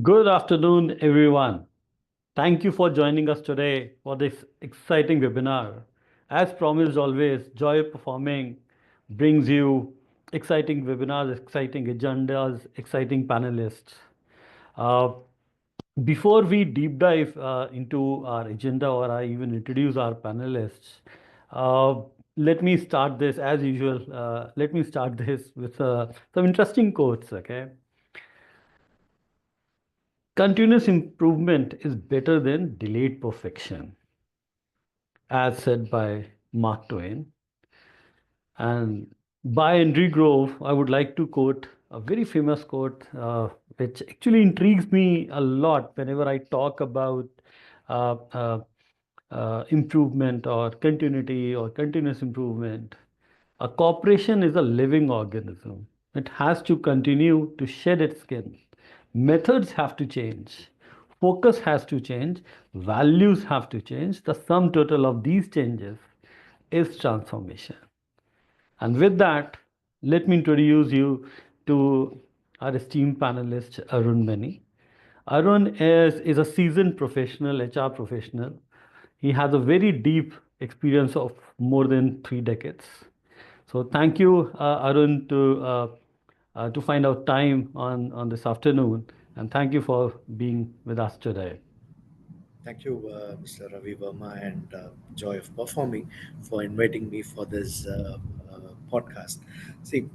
Good afternoon, everyone. Thank you for joining us today for this exciting webinar. As promised, always, Joy Performing brings you exciting webinars, exciting agendas, exciting panelists. Uh, Before we deep dive into our agenda or I even introduce our panelists, uh, let me start this as usual. Let me start this with some interesting quotes. Okay, continuous improvement is better than delayed perfection, as said by Mark Twain. And by Henry Grove, I would like to quote a very famous quote, which actually intrigues me a lot whenever I talk about uh, uh, improvement or continuity or continuous improvement. A corporation is a living organism. It has to continue to shed its skin. Methods have to change. Focus has to change. Values have to change. The sum total of these changes is transformation. And with that, let me introduce you to our esteemed panelist, Arun Mani. Arun is a seasoned professional, HR professional. He has a very deep experience of more than 3 decades. So thank you, Arun, to find out time on this afternoon, and thank you for being with us today. Thank you, Mr. Ravi Verma and Joy of Performing, for inviting me for this podcast. See,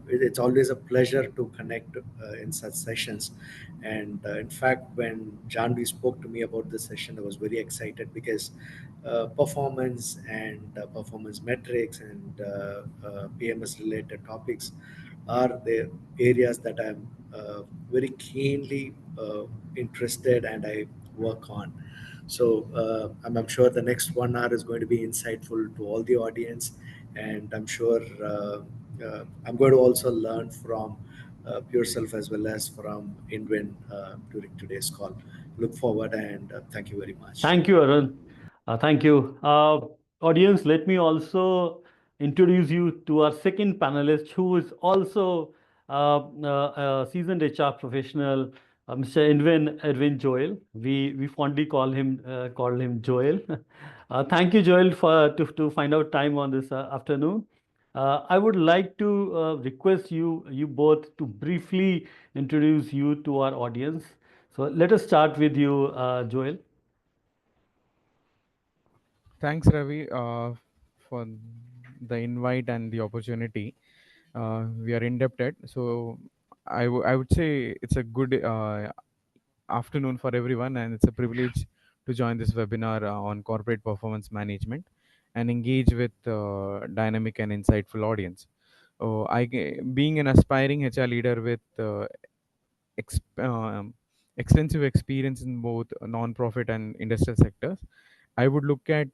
it's always a pleasure to connect in such sessions. And in fact, when Janvi spoke to me about this session, I was very excited because performance and performance metrics and PMS related topics are the areas that I'm very keenly interested and I work on. So I'm sure the next 1 hour is going to be insightful to all the audience, and I'm sure I'm going to also learn from yourself as well as from Inwin during today's call. Look forward and thank you very much. Thank you, Arun. Thank you. Audience, let me also introduce you to our second panelist, who is also a seasoned HR professional, Mr. Edwin Joel. We fondly call him Joel. Thank you, Joel, to find out time on this afternoon. I would like to request you both to briefly introduce you to our audience. So let us start with you, Joel. Thanks, Ravi, for the invite and the opportunity. We are indebted. So I would say it's a good afternoon for everyone, and it's a privilege to join this webinar on corporate performance management and engage with dynamic and insightful audience. Being an aspiring HR leader with exp- um, extensive experience in both non-profit and industrial sectors, I would look at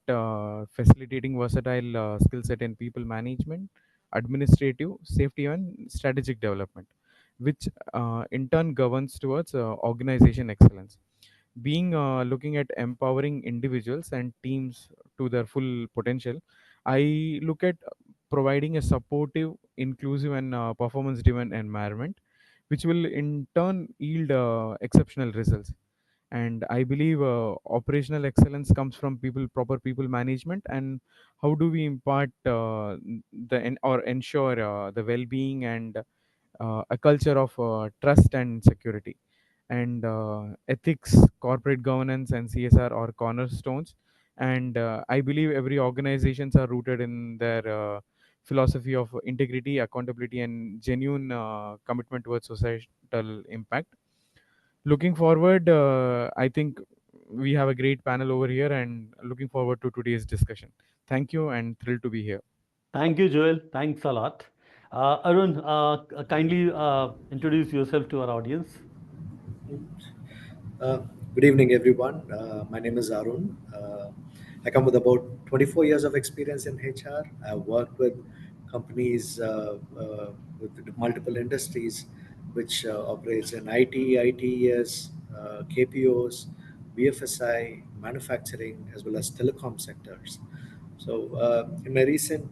facilitating versatile skill set in people management, administrative, safety, and strategic development, which in turn governs towards organization excellence. Being looking at empowering individuals and teams to their full potential, I look at providing a supportive, inclusive, and performance-driven environment, which will in turn yield exceptional results. And I believe operational excellence comes from proper people management, and how do we impart or ensure the well-being and a culture of trust and security. And ethics, corporate governance, and CSR are cornerstones. And I believe every organizations are rooted in their philosophy of integrity, accountability, and genuine commitment towards societal impact. Looking forward, I think we have a great panel over here, and looking forward to today's discussion. Thank you, and thrilled to be here. Thank you, Joel. Thanks a lot. Arun, kindly introduce yourself to our audience. Uh, Good evening, everyone. My name is Arun. I come with about 24 years of experience in HR. I've worked with companies with multiple industries, which operates in IT, ITES, KPOs, BFSI, manufacturing, as well as telecom sectors. So, in my recent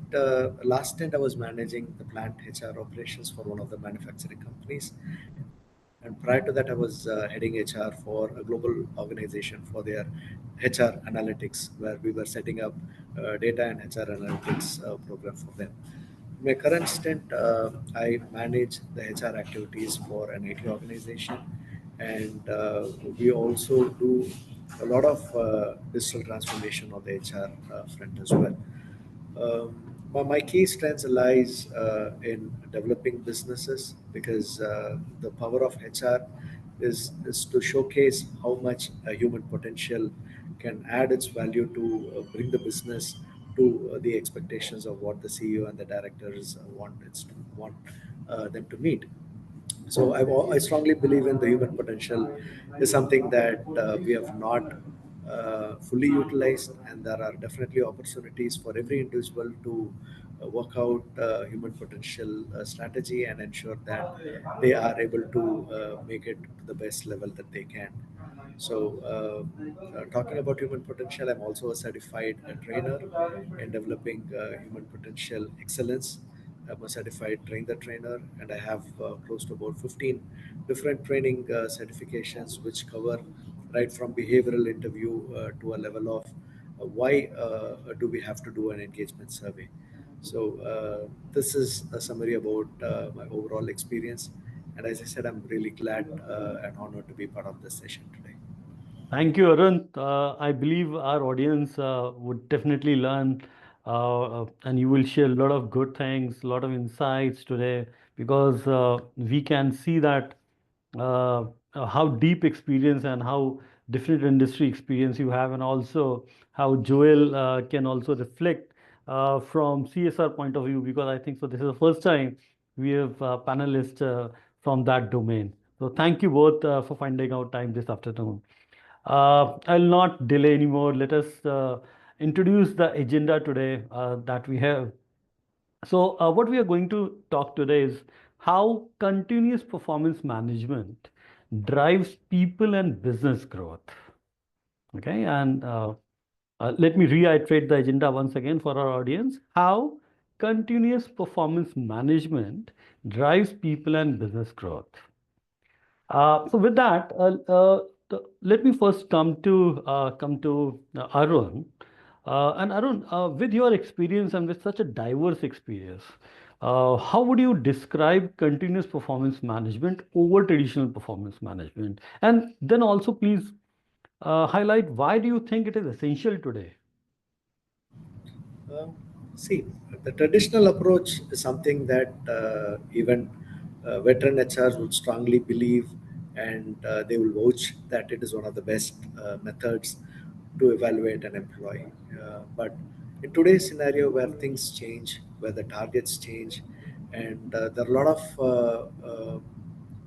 last stint, I was managing the plant HR operations for one of the manufacturing companies. And prior to that, I was heading HR for a global organization for their HR analytics, where we were setting up data and HR analytics program for them. In my current stint, I manage the HR activities for an IT organization, and we also do a lot of digital transformation on the HR front as well. My key strengths lies in developing businesses, because the power of HR is to showcase how much human potential can add its value to bring the business to the expectations of what the CEO and the directors want them to meet. So I strongly believe in the human potential is something that we have not fully utilized, and there are definitely opportunities for every individual to work out human potential strategy and ensure that they are able to make it to the best level that they can. So, talking about human potential, I'm also a certified trainer in developing human potential excellence. I'm a certified train the trainer, and I have close to about 15 different training certifications, which cover right from behavioral interview to a level of why do we have to do an engagement survey. So, this is a summary about my overall experience. And as I said, I'm really glad and honored to be part of this session today. Thank you, Arun. I believe our audience would definitely learn, and you will share a lot of good things, a lot of insights today, because we can see that uh, how deep experience and how different industry experience you have, and also how Joel can also reflect from CSR point of view, because I think so. This is the first time we have panelists from that domain. So thank you both for finding out time this afternoon. I'll not delay anymore. Let us introduce the agenda today that we have. So, what we are going to talk today is how continuous performance management drives people and business growth. Okay, and let me reiterate the agenda once again for our audience. How continuous performance management drives people and business growth. So with that, let me first come to Arun. And Arun, with your experience and with such a diverse experience, how would you describe continuous performance management over traditional performance management? And then also, please highlight why do you think it is essential today? Um, See, the traditional approach is something that even veteran HRs would strongly believe, and they will vouch that it is one of the best methods to evaluate an employee. But in today's scenario, where things change, where the targets change, and there are a lot of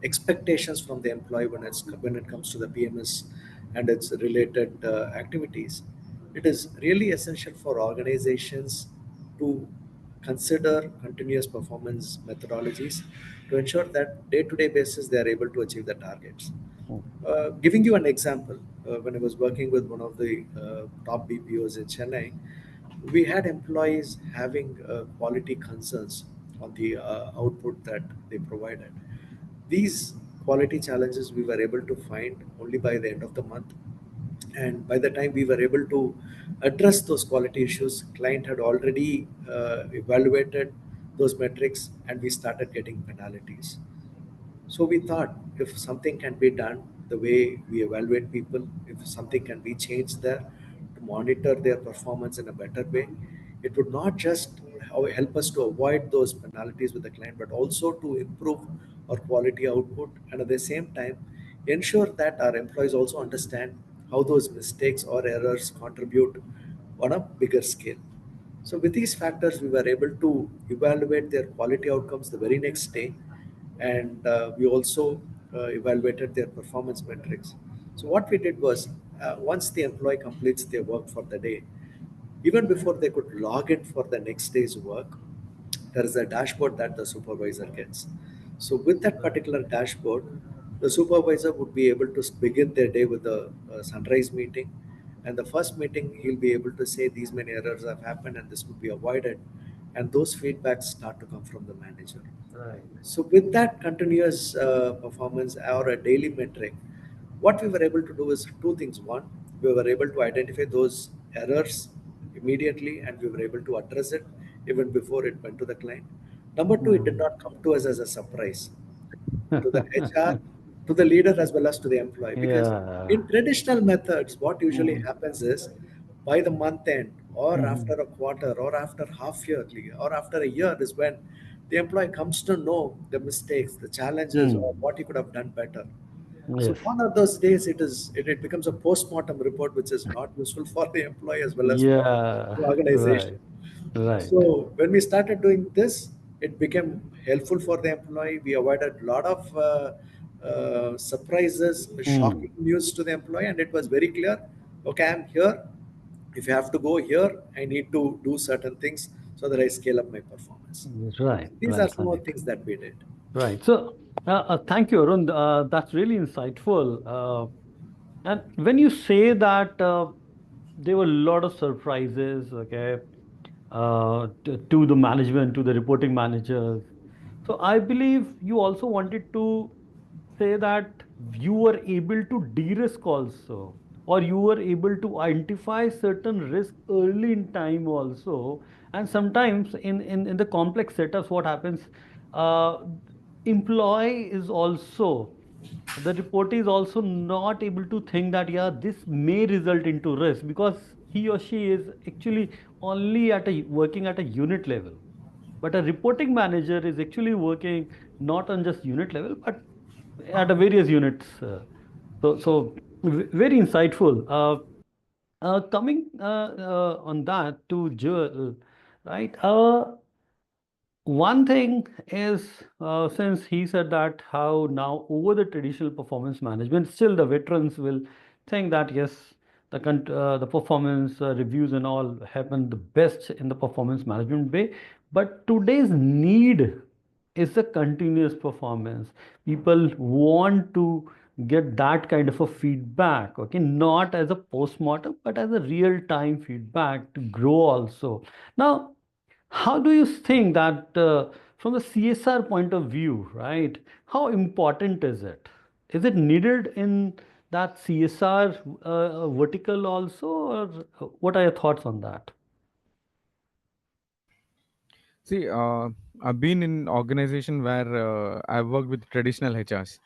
expectations from the employee when it comes to the PMS and its related activities, it is really essential for organizations to consider continuous performance methodologies to ensure that day-to-day basis they are able to achieve the targets. Giving you an example, when I was working with one of the top BPOs in Chennai, we had employees having quality concerns on the output that they provided. These quality challenges we were able to find only by the end of the month, and by the time we were able to address those quality issues, client had already evaluated those metrics, and we started getting penalties. So we thought, if something can be done the way we evaluate people, if something can be changed there to monitor their performance in a better way, it would not just help us to avoid those penalties with the client, but also to improve our quality output, and at the same time ensure that our employees also understand how those mistakes or errors contribute on a bigger scale. So with these factors, we were able to evaluate their quality outcomes the very next day, and we also evaluated their performance metrics. So what we did was, once the employee completes their work for the day, even before they could log in for the next day's work, there is a dashboard that the supervisor gets. So with that particular dashboard, the supervisor would be able to begin their day with a sunrise meeting. And the first meeting, he'll be able to say these many errors have happened and this could be avoided. and those feedbacks start to come from the manager. Right. So with that continuous performance or a daily metric, what we were able to do is two things. One, we were able to identify those errors immediately and we were able to address it even before it went to the client. Number two, it did Mm. not come to us as a surprise to the HR, to the leader as well as to the employee. Because Yeah. in traditional methods, what usually Mm. happens is by the month end or after Mhm. a quarter or after half yearly or after a year is when the employee comes to know the mistakes, the challenges, or Mm. what he could have done better. So Yes. one of those days it becomes a post-mortem report which is not useful for the employee as well as for Yeah. the organization. Right. Right. So when we started doing this, it became helpful for the employee. We avoided a lot of surprises, Mm. shocking news to the employee, and it was very clear. Okay, I'm here. If you have to go here, I need to do certain things so that I scale up my performance. Right. These are Right. some of the Right. things that we did. Right. So, thank you, Arun. That's really insightful. And when you say that there were a lot of surprises, okay, to the management, to the reporting managers. So I believe you also wanted to say that you were able to de-risk also, or you were able to identify certain risk early in time also. And sometimes in the complex setups, what happens, uh, employee is also, the reporter is also not able to think that, yeah, this may result into risk, because he or she is actually only at a working at a unit level. But a reporting manager is actually working not on just unit level, but at a various units. Very insightful. Coming on that to Joel, right? One thing is, since he said that how now over the traditional performance management, still the veterans will think that yes, the performance reviews and all happen the best in the performance management way. But today's need is the continuous performance. People want to get that kind of a feedback, okay, not as a postmortem, but as a real time feedback to grow also. Now, how do you think that from the CSR point of view, right? How important is it? Is it needed in that CSR vertical also, or what are your thoughts on that? See, I've been in organization where I've worked with traditional HRs.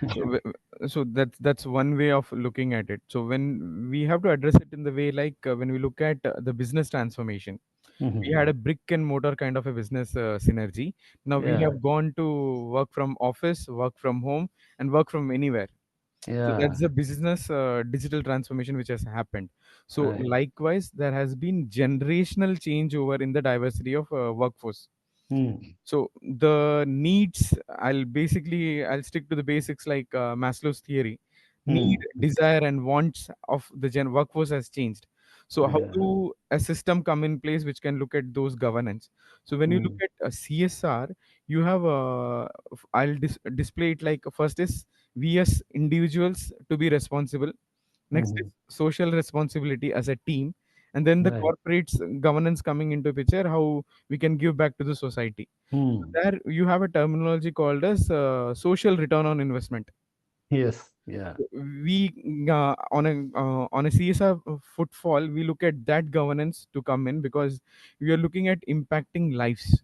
So, so that's one way of looking at it. So when we have to address it in the way like when we look at the business transformation, we Mhm. had a brick and mortar kind of a business synergy. Now we Yeah, have gone to work from office, work from home, and work from anywhere. So yeah, that's the business digital transformation which has happened. So right. likewise, there has been generational change over in the diversity of workforce. Hmm. So the needs, I'll stick to the basics like Maslow's theory. Need, Hmm. desire, and wants of the workforce has changed. So how Yeah. do a system come in place which can look at those governance? So when you look Hmm. at a CSR, you have display it like first is we as individuals to be responsible. Next is Hmm. social responsibility as a team, and then the Right. corporates governance coming into picture. How we can give back to the society. So Hmm. there you have a terminology called as social return on investment. Yes. Yeah. We on a CSR footfall, we look at that governance to come in because we are looking at impacting lives.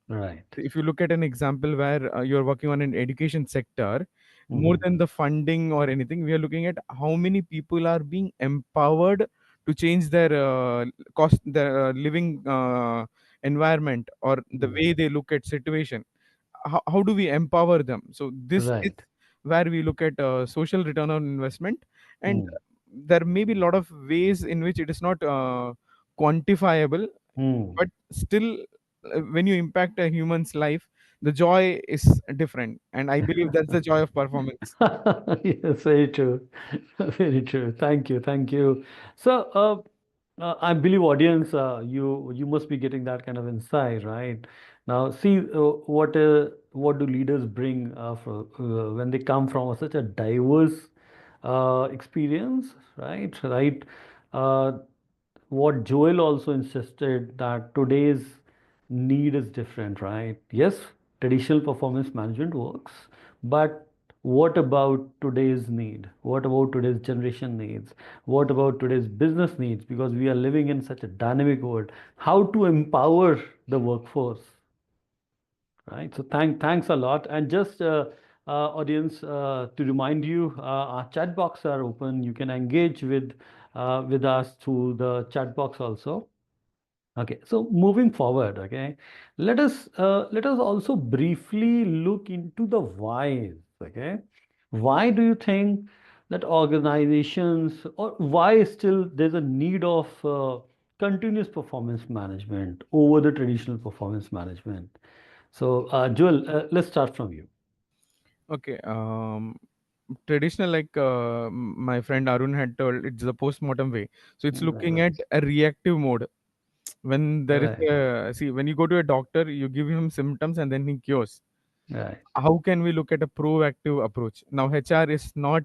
Right. If you look at an example where you're working on an education sector, more Hmm. than the funding or anything, we are looking at how many people are being empowered to change their their living environment or the Hmm. way they look at situation. How do we empower them? So this is Right. where we look at social return on investment, and Hmm. there may be a lot of ways in which it is not quantifiable, Hmm. but still when you impact a human's life, the joy is different, and I believe that's the joy of performance. Yes, very true. Very true. Thank you. Thank you. So, I believe audience, you must be getting that kind of insight, right? Now, see what do leaders bring when they come from such a diverse experience, right? Right. Uh, what Joel also insisted that today's need is different, right? Yes, traditional performance management works, but what about today's need? What about today's generation needs? What about today's business needs? Because we are living in such a dynamic world. How to empower the workforce, right? So thanks a lot. And just audience, to remind you, our chat box are open. You can engage with us through the chat box also. Okay, so moving forward, okay, let us also briefly look into the whys. Okay, why do you think that organizations, or why still there's a need of continuous performance management over the traditional performance management? So, Joel, let's start from you. Okay. Traditional, like my friend Arun had told, it's the post-mortem way. So it's looking Right, at a reactive mode. When there is right, a, see, when you go to a doctor, you give him symptoms and then he cures. right. How can we look at a proactive approach? Now, HR is not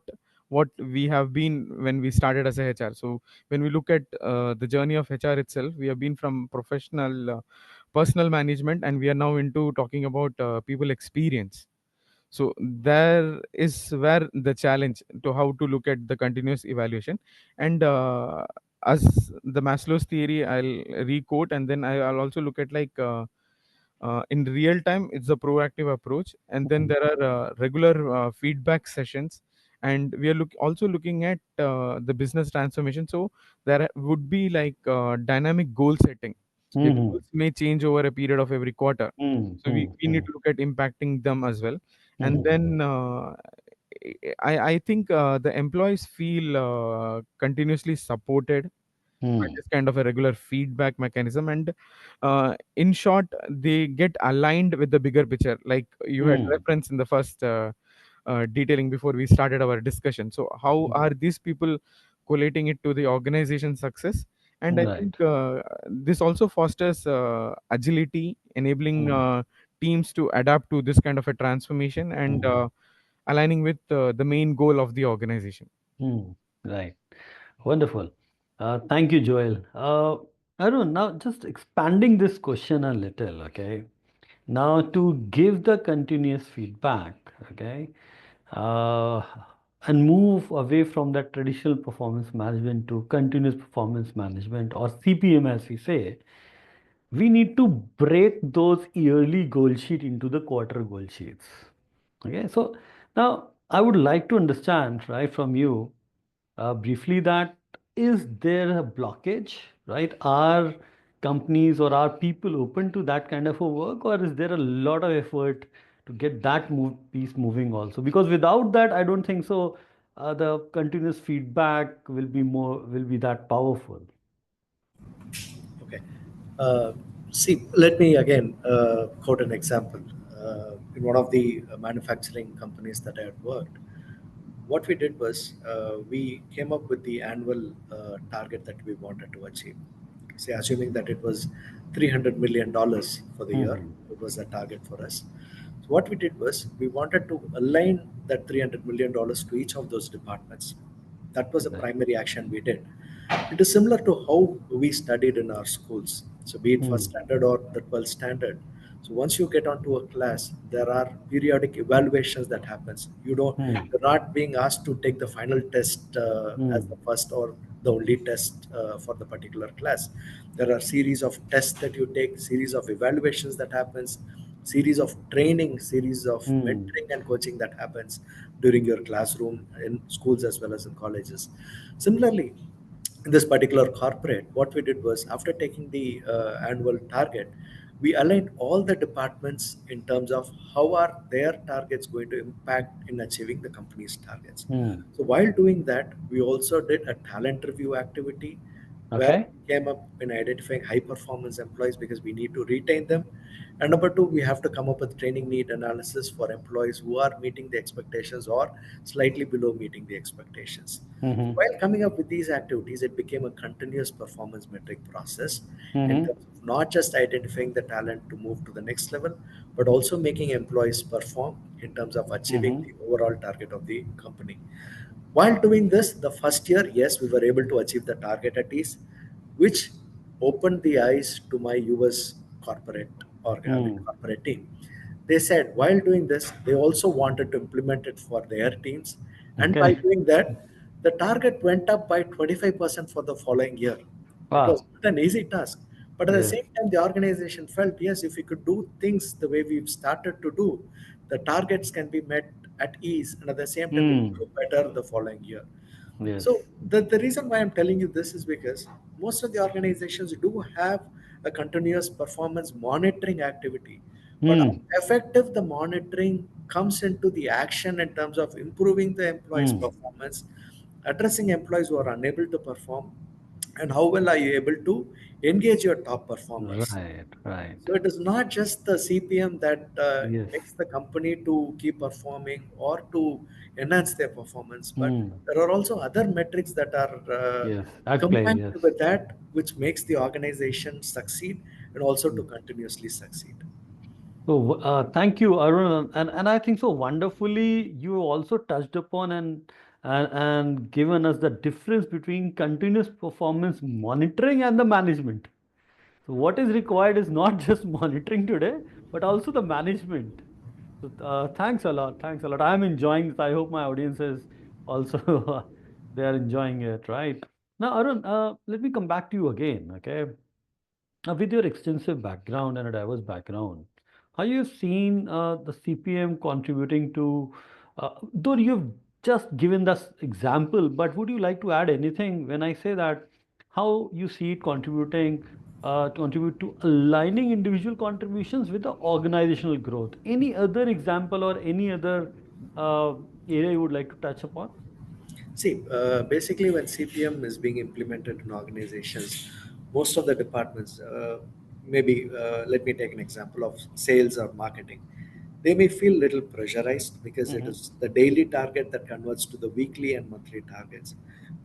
what we have been when we started as a HR. So when we look at the journey of HR itself, we have been from professional, personal management, and we are now into talking about people experience. So there is where the challenge to how to look at the continuous evaluation. And as the Maslow's theory, I'll re-quote, and then I'll also look at like in real time, it's a proactive approach, and then Mm, there are regular feedback sessions, and we are also looking at the business transformation. So there would be like dynamic goal setting. Your mm, goals may change over a period of every quarter, mm, so we, mm, we need mm, to look at impacting them as well. And mm, then I think the employees feel continuously supported by mm, this kind of a regular feedback mechanism, and in short, they get aligned with the bigger picture, like you had mm, referenced in the first detailing before we started our discussion. So how mm. are these people collating it to the organization success? And I Right. think this also fosters agility, enabling Mm, teams to adapt to this kind of a transformation, and mm, aligning with the main goal of the organization. mm. Right. Wonderful. Thank you, Joel. Arun, now just expanding this question a little, okay? Now, to give the continuous feedback, okay, uh, and move away from that traditional performance management to continuous performance management, or CPM as we say, we need to break those yearly goal sheet into the quarter goal sheets. Okay, so now I would like to understand, right, from you briefly, that is there a blockage, right? Are companies or are people open to that kind of a work, or is there a lot of effort to get that piece moving also? Because without that, I don't think so. The continuous feedback will be that powerful. Okay. Uh, See, let me again quote an example. In one of the manufacturing companies that I had worked, what we did was we came up with the annual target that we wanted to achieve. Say, assuming that it was $300 million for the year, Hmm. it was a target for us. So what we did was we wanted to align that $300 million to each of those departments. That was a Right. primary action we did. It is similar to how we studied in our schools. So be it first Hmm. standard or the 12th standard. So once you get onto a class, there are periodic evaluations that happens. Hmm. You're not being asked to take the final test as Hmm. the first or the only test for the particular class. There are series of tests that you take, series of evaluations that happens, series of training, series of Hmm. mentoring and coaching that happens during your classroom in schools as well as in colleges. Similarly, in this particular corporate, what we did was after taking the annual target, we aligned all the departments in terms of how are their targets going to impact in achieving the company's targets. Hmm. So while doing that, we also did a talent review activity where Okay. we came up in identifying high performance employees because we need to retain them. And number two, we have to come up with training need analysis for employees who are meeting the expectations or slightly below meeting the expectations. So Hmm. while coming up with these activities, it became a continuous performance metric process in Hmm. terms of not just identifying the talent to move to the next level, but also making employees perform in terms of achieving Hmm. the overall target of the company. While doing this, the first year, yes, we were able to achieve the target at ease, which opened the eyes to my US corporate or I mean Hmm. corporate team. They said while doing this, they also wanted to implement it for their teams, and by Okay. doing that, the target went up by 25% for the following year. It was Wow. not an easy task, but at the Yes. same time, the organization felt yes, if we could do things the way we've started to do, the targets can be met at ease, and at the same time, we'll Hmm. do better the following year. Yes. So the reason why I'm telling you this is because most of the organizations do have a continuous performance monitoring activity. But how Hmm. effective the monitoring comes into the action in terms of improving the employees' Hmm. performance, addressing employees who are unable to perform, and how well are you able to engage your top performers. Right. Right. So it is not just the CPM that Yes. makes the company to keep performing or to enhance their performance, but Hmm. there are also other metrics that are Yes. At play. combined Yes. with that, which makes the organization succeed and also to Hmm. continuously succeed. So, thank you, Arun, and I think so wonderfully you also touched upon and given us the difference between continuous performance monitoring and the management. So, what is required is not just monitoring today, but also the management. So, thanks a lot. Thanks a lot. I'm enjoying this. I hope my audience is also they are enjoying it, right? Now, Arun, let me come back to you again. Okay. Now, with your extensive background and a diverse background, how you've seen the CPM contributing to, though you've just given this example, but would you like to add anything when I say that how you see it contributing, contribute to aligning individual contributions with the organizational growth? Any other example or any other uh, area you would like to touch upon? See, basically, when CPM is being implemented in organizations, most of the departments, maybe let me take an example of sales or marketing. They may feel little pressurized because it Mm-hmm. is the daily target that converts to the weekly and monthly targets.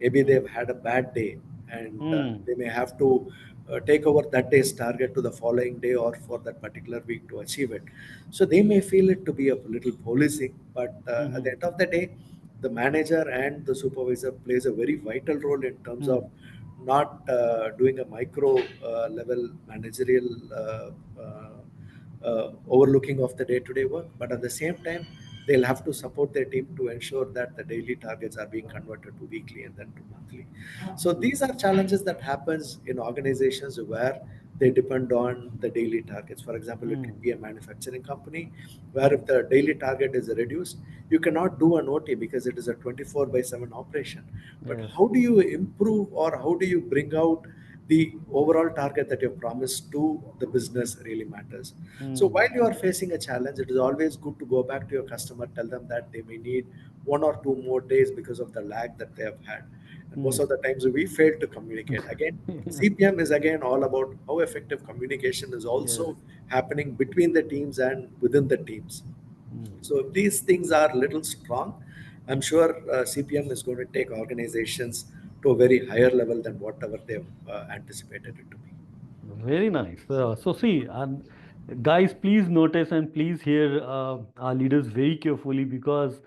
Maybe they've had a bad day and Mm-hmm. they may have to take over that day's target to the following day or for that particular week to achieve it. So they may feel it to be a little policing, but at the Mm-hmm. end of the day, the manager and the supervisor plays a very vital role in terms of not doing a micro level managerial overlooking of the day-to-day work, but at the same time they'll have to support their team to ensure that the daily targets are being converted to weekly and then to monthly. So these are challenges that happens in organizations where they depend on the daily targets. For example, it can Mm-hmm. be a manufacturing company where if the daily target is reduced, you cannot do an OT because it is a 24 by 7 operation. But Yes. how do you improve or how do you bring out the overall target that you promised to the business really matters. So Mm-hmm. while you are facing a challenge, it is always good to go back to your customer, tell them that they may need 1 or 2 more days because of the lag that they have had. And most of the times we fail to communicate. Again, CPM is again all about how effective communication is Yes. also happening between the teams and within the teams. Mm. So if these things are little strong, I'm sure CPM is going to take organizations to a very higher level than whatever they've anticipated it to be. Very nice. So see, and guys, please notice and please hear our leaders very carefully because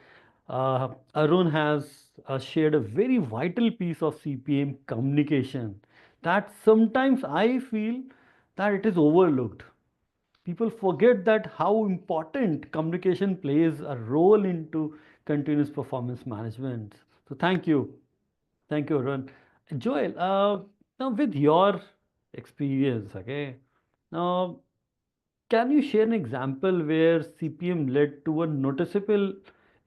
Arun has shared a very vital piece of CPM communication that sometimes I feel that it is overlooked. People forget that how important communication plays a role into continuous performance management. So thank you, Arun. Joel, now with your experience, okay, now can you share an example where CPM led to a noticeable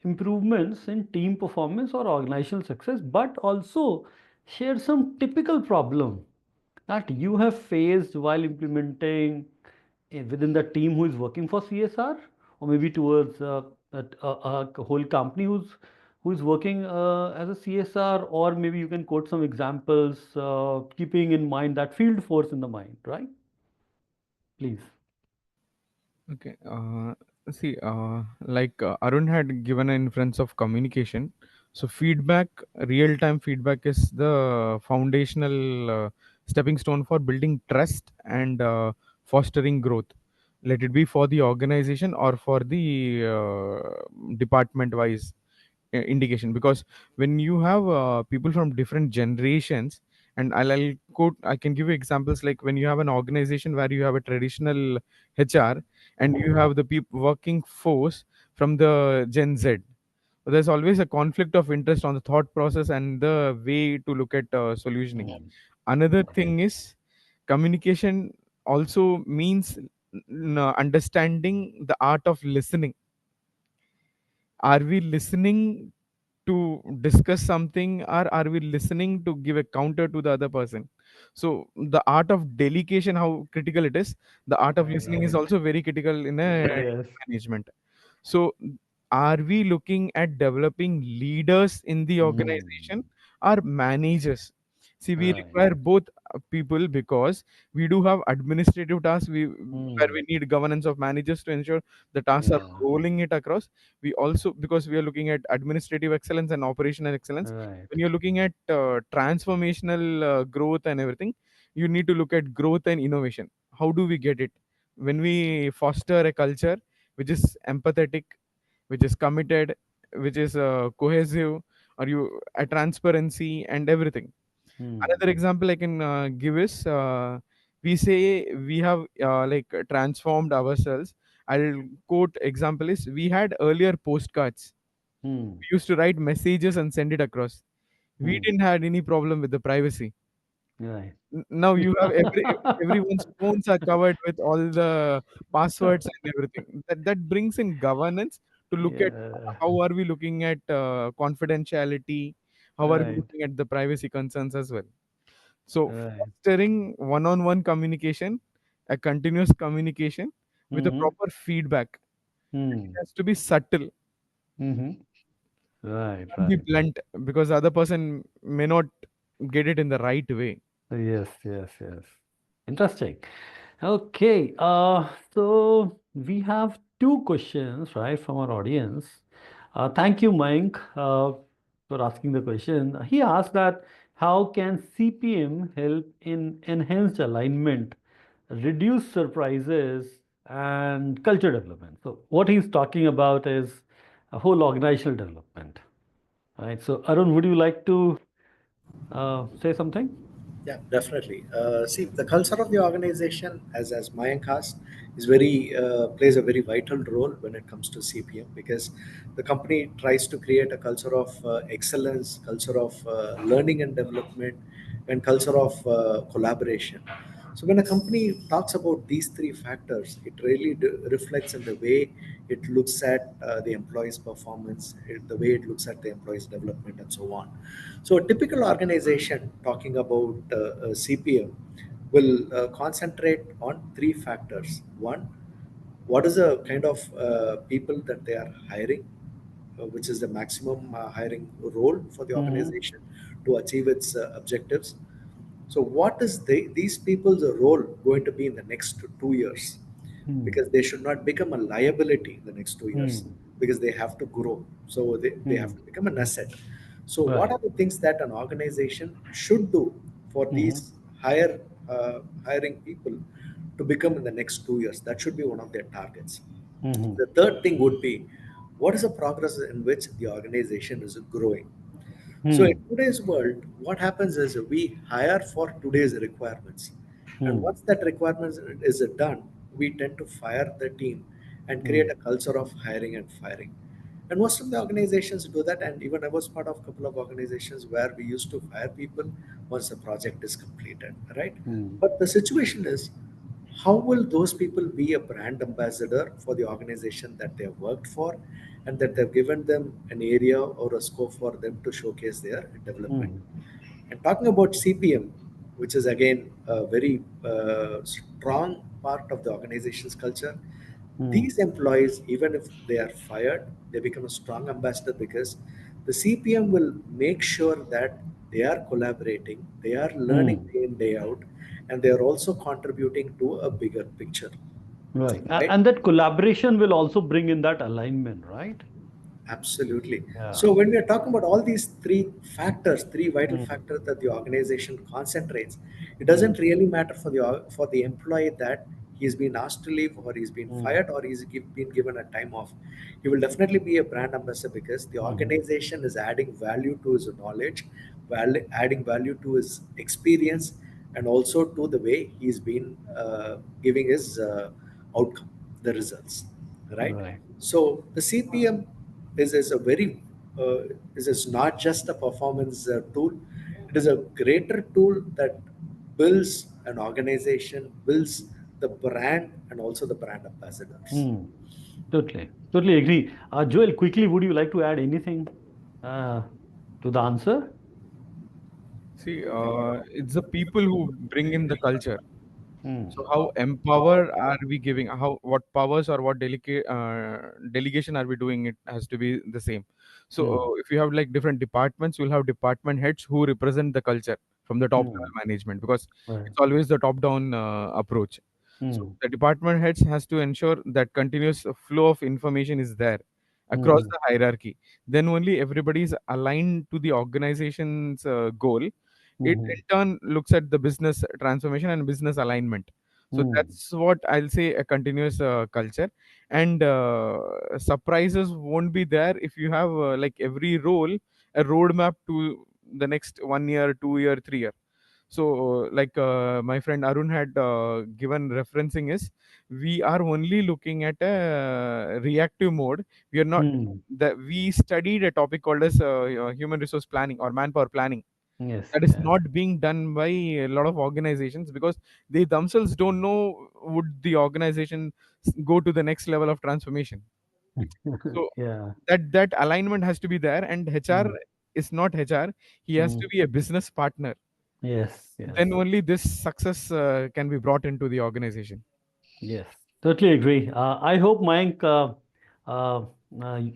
improvements in team performance or organizational success, but also share some typical problem that you have faced while implementing within the team who is working for CSR, or maybe towards a whole company who's working as a CSR, or maybe you can quote some examples, keeping in mind that field force in the mind, right? Please. Okay. See, Arun had given an inference of communication. So feedback, real-time feedback is the foundational stepping stone for building trust and fostering growth. Let it be for the organization or for the department-wise indication. Because when you have people from different generations And I'll quote, I can give you examples like when you have an organization where you have a traditional HR and you have the people working force from the Gen Z. There's always a conflict of interest on the thought process and the way to look at solutioning. Mm. Another thing is communication also means understanding the art of listening. Are we listening to discuss something, or are we listening to give a counter to the other person? So the art of delegation, how critical it is, the art of listening is Right. also very critical in a Yes. management. So are we looking at developing leaders in the organization Mm. or managers? See, we Right. require both people, because we do have administrative tasks where we Mm. need governance of managers to ensure the tasks are Yeah. rolling it across. We also, because we are looking at administrative excellence and operational excellence, Right. when you're looking at transformational growth and everything, you need to look at growth and innovation. How do we get it? When we foster a culture which is empathetic, which is committed, which is cohesive, or you a transparency and everything. Mm. Another example I can give is, we say we have transformed ourselves. I'll quote example is, we had earlier postcards. Mm. We used to write messages and send it across. We Mm. didn't had any problem with the privacy. Right. Now you have everyone's phones are covered with all the passwords and everything. That brings in governance to look at Yeah. how are we looking at confidentiality, how are we Right. looking at the privacy concerns as well. So Right. fostering one-on-one communication, a continuous communication with a Mm-hmm. proper feedback. It Mm. has to be subtle, Mm-hmm. Right. can't be Right. blunt, because the other person may not get it in the right way. Yes. Yes. Yes. Interesting. Okay. So we have two questions, right, from our audience. Thank you, Mayank, for asking the question. He asked that how can CPM help in enhanced alignment, reduce surprises, and culture development? So what he's talking about is a whole organizational development, right? So Arun, would you like to say something? Yeah, definitely. See, the culture of the organization, as Mayank asked, is very plays a very vital role when it comes to CPM, because the company tries to create a culture of excellence, culture of learning and development, and culture of collaboration. So when a company talks about these three factors, it really reflects in the way it looks at the employees' performance, the way it looks at the employees' development, and so on. So a typical organization talking about CPM will concentrate on three factors. One, what is the kind of people that they are hiring, which is the maximum hiring role for the Mm-hmm. organization to achieve its objectives. So, what is these people's role going to be in the next 2 years? Because they should not become a liability in the next 2 years, Mm-hmm. because they have to grow. So, they have Mm-hmm. to become an asset. So, what Right. are the things that an organization should do for Mm-hmm. these higher hiring people to become in the next 2 years? That should be one of their targets. Mm-hmm. The third thing would be, what is the progress in which the organization is growing? So in Hmm. today's world, what happens is we hire for today's requirements. And Hmm. once that requirement is done, we tend to fire the team and create Hmm. a culture of hiring and firing. And most of the organizations do that. And even I was part of a couple of organizations where we used to fire people once the project is completed, right? Hmm. But the situation is, how will those people be a brand ambassador for the organization that they have worked for, and that they've given them an area or a scope for them to showcase their development? Hmm. And talking about CPM, which is again a very strong part of the organization's culture, Hmm. these employees, even if they are fired, they become a strong ambassador, because the CPM will make sure that they are collaborating, they are learning Hmm. day in, day out, and they are also contributing to a bigger picture, Right. right? And that collaboration will also bring in that alignment, right? Absolutely. Yeah. So when we are talking about all these three factors, three vital Hmm. factors that the organization concentrates, it Hmm. doesn't really matter for the employee that he's been asked to leave, or he's been Hmm. fired, or been given a time off. He will definitely be a brand ambassador, because the Hmm. organization is adding value to his knowledge adding value to his experience and also to the way he's been giving his outcome, the results, right? Right. So the CPM is a very is not just a performance tool. It is a greater tool that builds an organization, builds the brand, and also the brand ambassadors. Hmm. Totally. Totally agree. Joel, quickly, would you like to add anything uh, to the answer? See, it's the people who bring in the culture. Hmm. So how empower are we giving? How what powers or what delegation are we doing? It has to be the same. So Hmm. if you have like different departments, you'll have department heads who represent the culture from the top Hmm. level management, because Right. it's always the top down approach. So Hmm. the department heads has to ensure that continuous flow of information is there across Hmm. the hierarchy. Then only everybody is aligned to the organization's goal. It Hmm. in turn looks at the business transformation and business alignment. So Hmm. that's what I'll say, a continuous culture. And surprises won't be there if you have like every role a roadmap to the next 1 year, 2 year, 3 year. So like my friend Arun had given referencing is, we are only looking at a reactive mode. We are not Hmm. that we studied a topic called as human resource planning or manpower planning. Yes. That is Yes. not being done by a lot of organizations, because they themselves don't know would the organization go to the next level of transformation. So Yeah. that alignment has to be there, and HR Hmm. is not HR. He has Hmm. to be a business partner. Yes. Yes. Then only this success can be brought into the organization. Yes, totally agree. I hope, Mayank,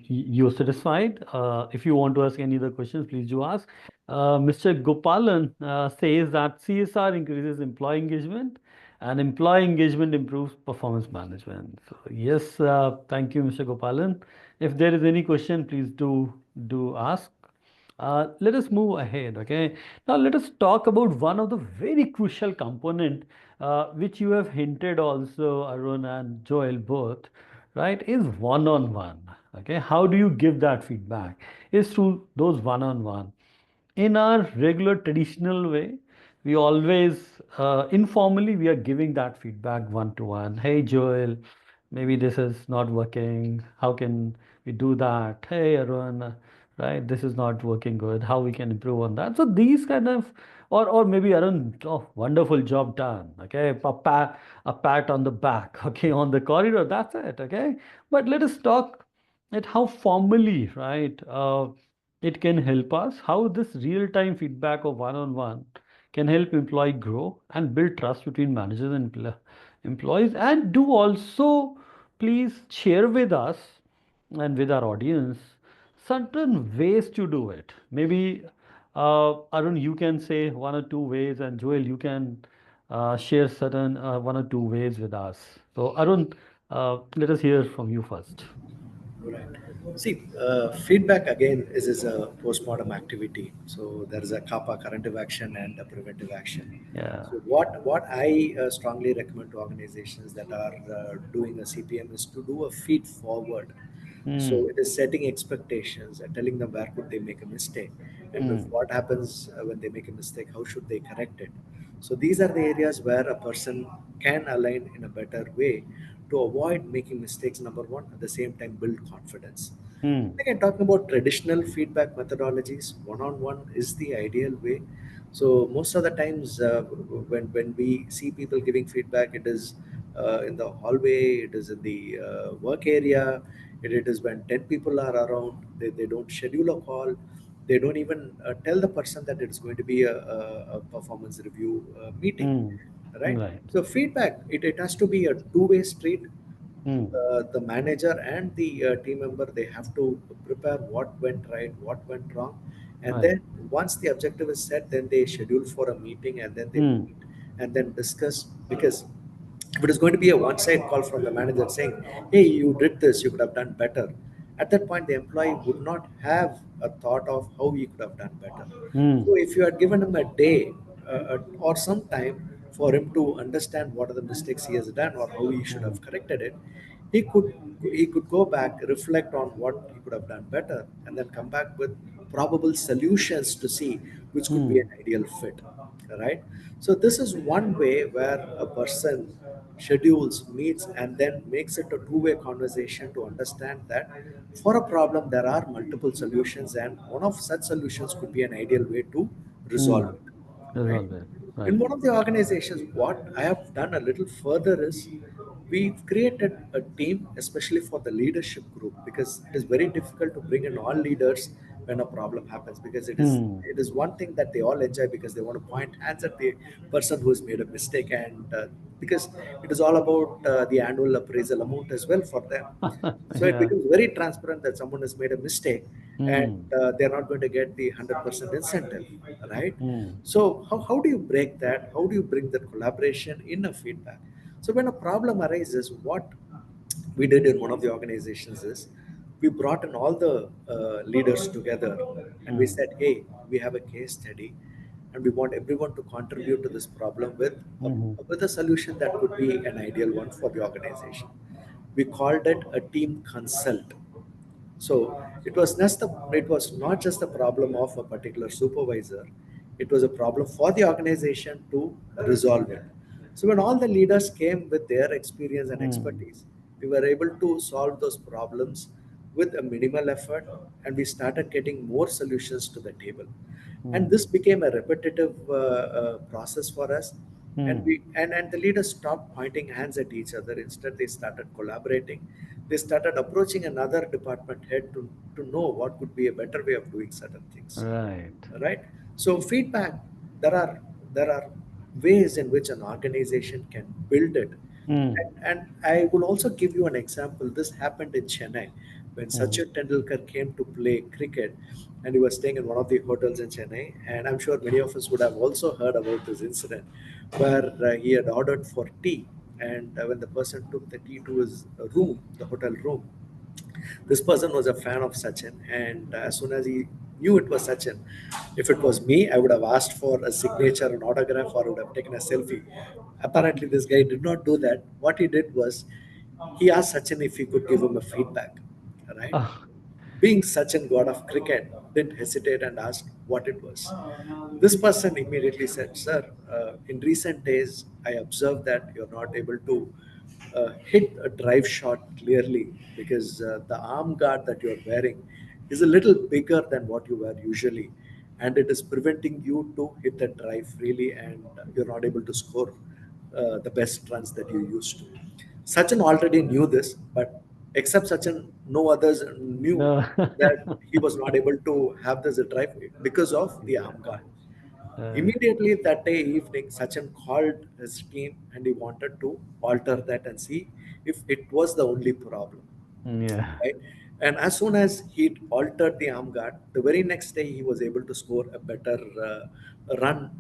you're satisfied. If you want to ask any other questions, please do ask. Mr. Gopalan says that CSR increases employee engagement and employee engagement improves performance management. So, yes, thank you, Mr. Gopalan. If there is any question, please do ask. Let us move ahead, okay? Now let us talk about one of the very crucial component which you have hinted also, Arun and Joel both, right, is one-on-one. Okay, how do you give that feedback? Is through those one-on-one. In our regular traditional way, we always informally we are giving that feedback one-to-one. Hey, Joel, maybe this is not working. How can we do that? Hey, Arun, right, this is not working good. How we can improve on that? So these kind of, or maybe Arun, oh, wonderful job done. Okay, a pat on the back. Okay, on the corridor. That's it. Okay, but let us talk at how formally, right? It can help us, how this real-time feedback of one-on-one can help employee grow and build trust between managers and employees. And do also please share with us and with our audience certain ways to do it. Maybe Arun, you can say one or two ways, and Joel, you can share certain one or two ways with us. So Arun, let us hear from you first. Right. See, feedback again is a postmortem activity. So there is a CAPA, corrective action, and a preventive action. Yeah. So what I strongly recommend to organizations that are doing a CPM is to do a feed forward. So Hmm. it is setting expectations and telling them where could they make a mistake, and if Hmm. what happens when they make a mistake, how should they correct it. So these are the areas where a person can align in a better way to avoid making mistakes. Number one, at the same time, build confidence. Hmm. Again, talking about traditional feedback methodologies, one-on-one is the ideal way. So most of the times, when we see people giving feedback, it is in the hallway, it is in the work area, it is when 10 people are around. They don't schedule a call. They don't even tell the person that it's going to be a performance review meeting, Hmm. right? Right. So feedback, it has to be a two-way street. Hmm. The manager and the team member, they have to prepare what went right, what went wrong, and Right. then once the objective is set, then they schedule for a meeting, and then they Hmm. meet and then discuss. Because if it is going to be a one-side call from the manager saying, hey, you did this, you could have done better, at that point the employee would not have a thought of how he could have done better. So Hmm. if you had given him a day or some time for him to understand what are the mistakes he has done or how he should Hmm. have corrected it, he could go back, reflect on what he could have done better, and then come back with probable solutions to see which could be an Hmm. ideal fit, right? So this is one way where a person schedules, meets, and then makes it a two-way conversation to understand that for a problem there are multiple solutions, and one of such solutions could be an ideal way to resolve Hmm. it, right? Resolve it. In Right. one of the organizations, what I have done a little further is we've created a team, especially for the leadership group, because it is very difficult to bring in all leaders when a problem happens, because Hmm. it is one thing that they all enjoy because they want to point hands at the person who has made a mistake, and because it is all about the annual appraisal amount as well for them. So it Yeah. becomes very transparent that someone has made a mistake, and Hmm. they're not going to get the 100% incentive, right? Hmm. So how do you break that? How do you bring that collaboration in a feedback? So when a problem arises, what we did in one of the organizations is we brought in all the leaders together, and we Hmm. said, hey, we have a case study, and we want everyone to contribute to this problem Hmm. with a solution that could be an ideal one for the organization. We called it a team consult. So it was not just a problem of a particular supervisor. It was a problem for the organization to resolve it. So when all the leaders came with their experience and Hmm. expertise, we were able to solve those problems with a minimal effort, and we started getting more solutions to the table. And Hmm. this became a repetitive process for us, and Hmm. and the leaders stopped pointing hands at each other. Instead, they started collaborating. They started approaching another department head to know what could be a better way of doing certain things, Right. right? So feedback, there are ways in which an organization can build it. Hmm. And I would also give you an example. This happened in Chennai when Hmm. Sachin Tendulkar came to play cricket, and he was staying in one of the hotels in Chennai. And I'm sure many of us would have also heard about this incident where he had ordered for tea, and when the person took the tea to his room, the hotel room, this person was a fan of Sachin, and as soon as he knew it was Sachin, if it was me, I would have asked for a signature, an autograph, or would have taken a selfie. Apparently, this guy did not do that. What he did was he asked Sachin if he could give him a feedback, right? Ah, Being such a god of cricket, didn't hesitate and asked what it was. This person immediately said, sir, in recent days, I observed that you're not able to hit a drive shot clearly because the arm guard that you're wearing is a little bigger than what you wear usually. And it is preventing you to hit the drive freely, and you're not able to score the best runs that you used to. Sachin already knew this, but except Sachin, no others knew no. that he was not able to have this drive because of the arm guard. Uh, Immediately that day evening, Sachin called his team and he wanted to alter that and see if it was the only problem, yeah. right? And as soon as he altered the arm guard, the very next day he was able to score a better run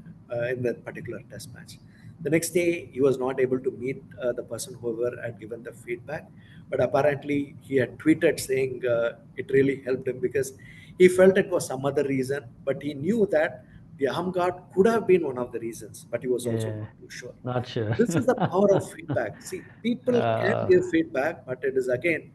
in that particular test match. The next day he was not able to meet the person whoever had given the feedback, but apparently he had tweeted saying it really helped him because he felt it was some other reason, but he knew that the arm guard could have been one of the reasons, but he was also Yeah. not too sure. Not sure. This is the power of feedback. See, people can uh, give feedback, but it is again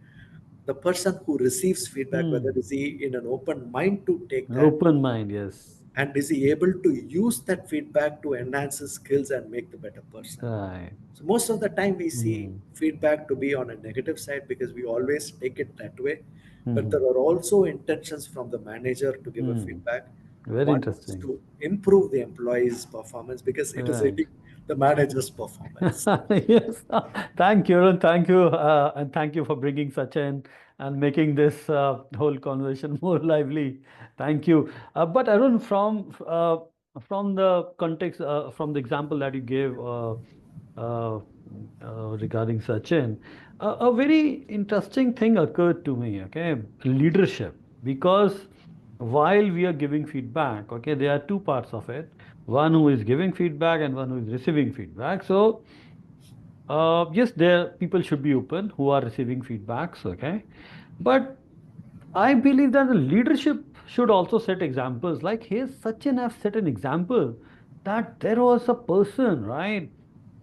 the person who receives feedback, whether hmm. is he in an open mind to take An that, open mind, yes. and is he able to use that feedback to enhance his skills and make the better person. Right. So most of the time we see Hmm. feedback to be on a negative side because we always take it that way, but Hmm. there are also intentions from the manager to give a Hmm. feedback. Very One is interesting. to improve the employee's performance because it is Right. hitting the manager's performance. Yes. Thank you, Arun. Thank you. And thank you for bringing such and making this whole conversation more lively. Thank you. But Arun, from the context, from the example that you gave uh, regarding Sachin, a very interesting thing occurred to me. Okay, leadership. Because while we are giving feedback, okay, there are two parts of it. One who is giving feedback and one who is receiving feedback. So yes, there people should be open who are receiving feedbacks. Okay, but I believe that the leadership should also set examples. Like here's Sachin have set an example that there was a person, right,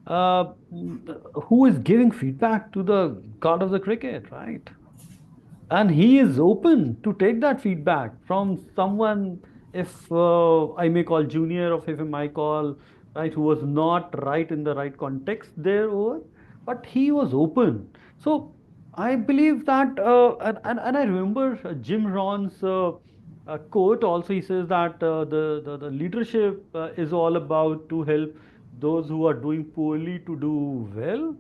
who is giving feedback to the god of the cricket, right? and he is open to take that feedback from someone, if I may call junior, or if I might call, right, who was not right in the right context there over, but he was open. So I believe that, and I remember Jim Rohn's quote also. He says that the leadership is all about to help those who are doing poorly to do well,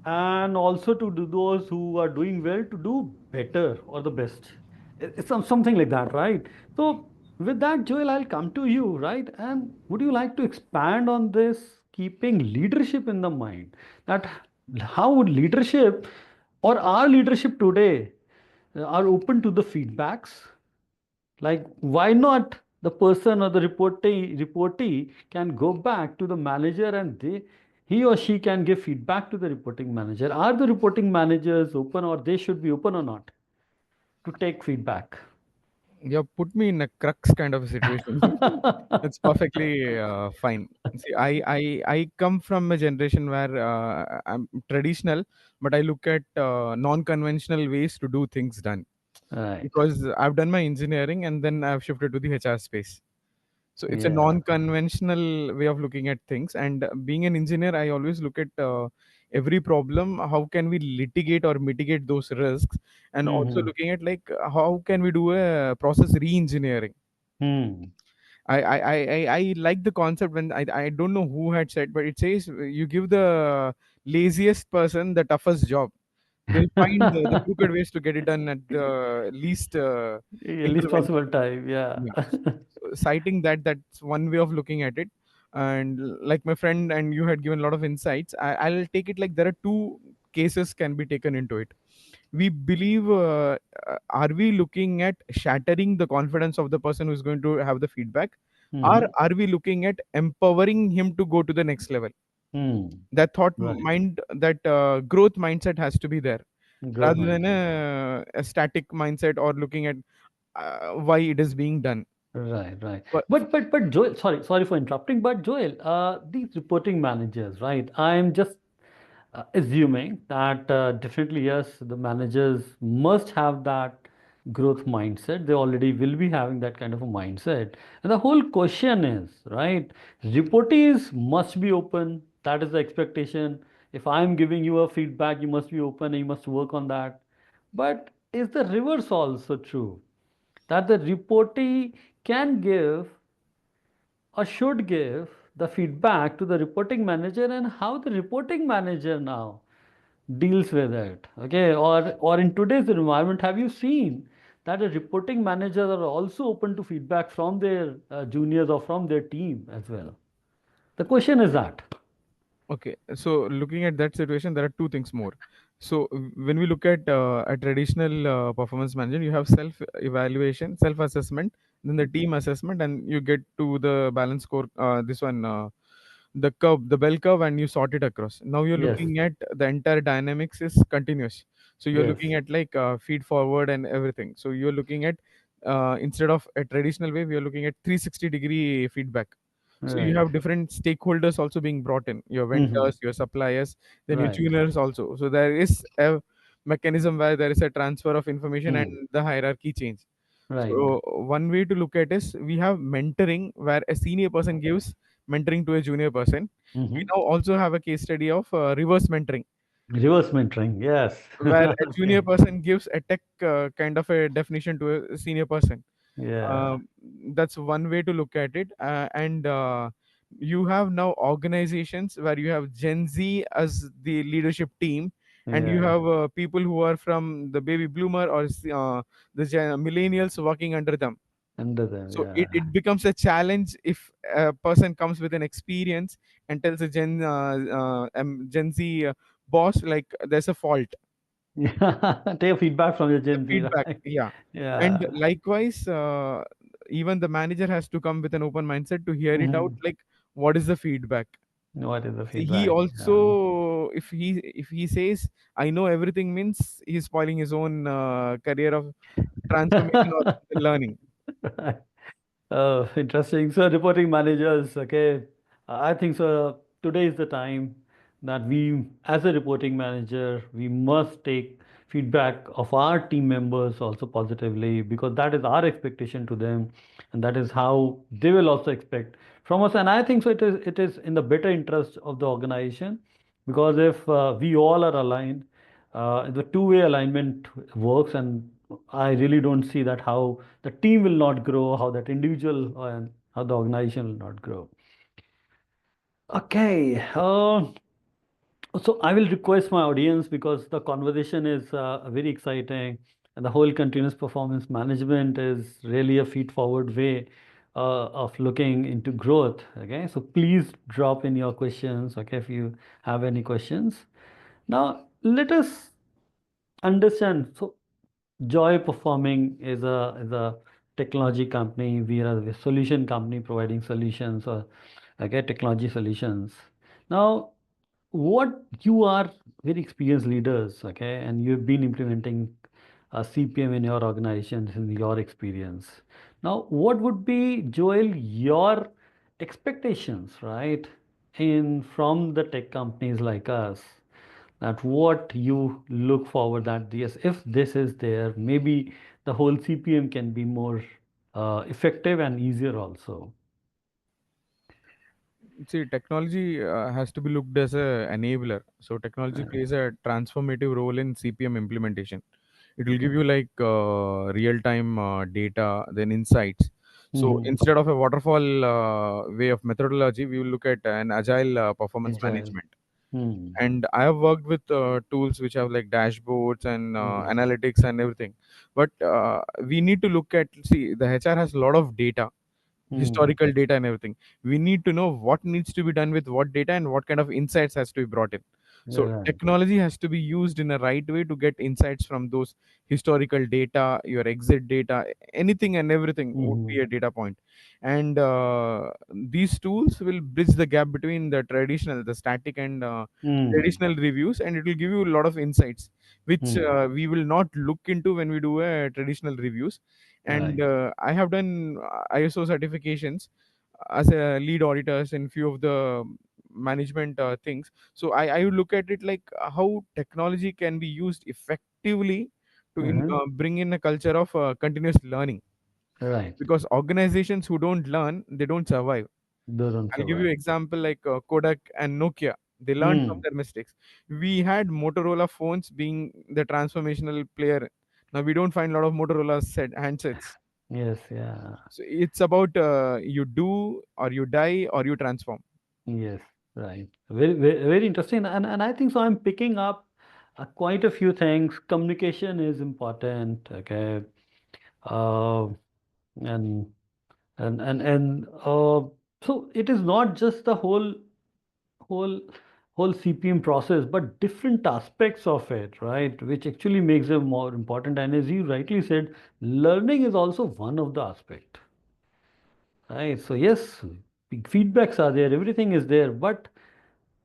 and also to do those who are doing well to do better or the best. It's something like that, right? So with that, Joel, I'll come to you, right? And would you like to expand on this, keeping leadership in the mind, that how would leadership or our leadership today are open to the feedbacks? Like, why not the person or the reportee can go back to the manager, and he or she can give feedback to the reporting manager? Are the reporting managers open, or they should be open or not to take feedback? You put me in a crux kind of a situation. It's perfectly fine. See, I come from a generation where I'm traditional, but I look at non-conventional ways to do things done, Right. because I've done my engineering and then I've shifted to the HR space. So it's a Yeah. non-conventional way of looking at things. And being an engineer, I always look at every problem. How can we litigate or mitigate those risks? And also Mm-hmm. looking at like how can we do a process re-engineering. Hmm. I like the concept when I don't know who had said, but it says you give the laziest person the toughest job. They'll find the crooked ways to get it done at the least Least intervention. possible time. Yeah. Yeah. So citing that, that's one way of looking at it. And like my friend and you had given a lot of insights, I'll take it like there are two cases can be taken into it. We believe, are we looking at shattering the confidence of the person who's going to have the feedback, or Mm-hmm. are we looking at empowering him to go to the next level? Hmm. That thought Right. mind, that growth mindset has to be there, Growth rather than mindset. a static mindset or looking at why it is being done. Right, right. But But Joel, sorry for interrupting, but Joel, these reporting managers, right? I'm just assuming that definitely yes, the managers must have that growth mindset. They already will be having that kind of a mindset. And the whole question is, right? Reportees must be open. That is the expectation. If I'm giving you a feedback, you must be open and you must work on that. But is the reverse also true? That the reportee can give or should give the feedback to the reporting manager, and how the reporting manager now deals with it. Okay, or in today's environment, have you seen that the reporting managers are also open to feedback from their juniors or from their team as well? The question is that. okay, so looking at that situation, there are two things more. So when we look at a traditional performance management, you have self evaluation, self assessment, then the team assessment, and you get to the balance score. This one, the curve, the bell curve, and you sort it across. Now you're Yes. looking at the entire dynamics is continuous. So you're Yes. looking at like feed forward and everything. So you're looking at instead of a traditional way, we are looking at 360-degree feedback. So you Right. have different stakeholders also being brought in, your Hmm. vendors, your suppliers, then your Right. juniors also. So there is a mechanism where there is a transfer of information and Hmm. the hierarchy change. Right. So one way to look at is we have mentoring where a senior person gives mentoring to a junior person. We Hmm. now also have a case study of reverse mentoring Reverse mentoring. Yes. where a junior Okay. person gives a tech kind of a definition to a senior person. Yeah. um, that's one way to look at it. And you have now organizations where you have Gen Z as the leadership team, and you Yeah. have people who are from the baby bloomer or millennials working under them. Under them. So Yeah. it becomes a challenge if a person comes with an experience and tells a Gen Z boss like there's a fault. Yeah. Take feedback from your The Gen Z, feedback, right? yeah. And Yeah. likewise, even the manager has to come with an open mindset to hear it out. Hmm. Like, what is the feedback? What is the See, he feedback? Yeah. also, if he says, "I know everything," means he's spoiling his own career of transformation or learning. Oh, interesting. So, reporting managers, okay. I think so. Today is the time that we, as a reporting manager, we must take feedback of our team members also positively, because that is our expectation to them, and that is how they will also expect from us. And I think so it is in the better interest of the organization, because if we all are aligned, the two-way alignment works, and I really don't see that how the team will not grow, how that individual and how the organization will not grow. Okay. So I will request my audience, because the conversation is very exciting, and the whole continuous performance management is really a feed forward way of looking into growth. Okay, so please drop in your questions. Okay, if you have any questions. Now let us understand. So Joy Performing is a technology company. We are a solution company providing solutions, or okay, technology solutions. Now what you are very experienced leaders, okay, and you've been implementing CPM in your organizations in your experience. Now, what would be, Joel, your expectations, right, in from the tech companies like us, that what you look forward that yes, if this is there, maybe the whole CPM can be more effective and easier also. See, technology has to be looked as a enabler. So technology plays a transformative role in CPM implementation. It will give you like real time data, then insights. So Mm-hmm. instead of a waterfall way of methodology, we will look at an agile performance Agile. management. Mm-hmm. And I have worked with tools which have like dashboards and Mm-hmm. analytics and everything. But we need to look at, see, the HR has a lot of data, Mm-hmm. historical data and everything. We need to know what needs to be done with what data and what kind of insights has to be brought in. So Right. technology has to be used in a right way to get insights from those historical data, your exit data, anything and everything would Mm-hmm. be a data point. And these tools will bridge the gap between the traditional, the static and Mm. traditional reviews, and it will give you a lot of insights which Mm. we will not look into when we do a traditional reviews. And Right. I have done ISO certifications as a lead auditors in few of the management things. So I would look at it like how technology can be used effectively to Uh-huh. bring in a culture of continuous learning, Right. because organizations who don't learn, they don't survive. Doesn't I'll give you survive. an example like Kodak and Nokia. They learned from Mm. their mistakes. We had Motorola phones being the transformational player. Now we don't find a lot of Motorola handsets. Yes, yeah. So it's about you do or you die or you transform. Yes, right. Very, very, very interesting. And I think so. I'm picking up quite a few things. Communication is important. Okay. Uh, and and so it is not just the whole whole CPM process, but different aspects of it, right? Which actually makes it more important. And as you rightly said, learning is also one of the aspect. Right. So yes, big feedbacks are there, everything is there, but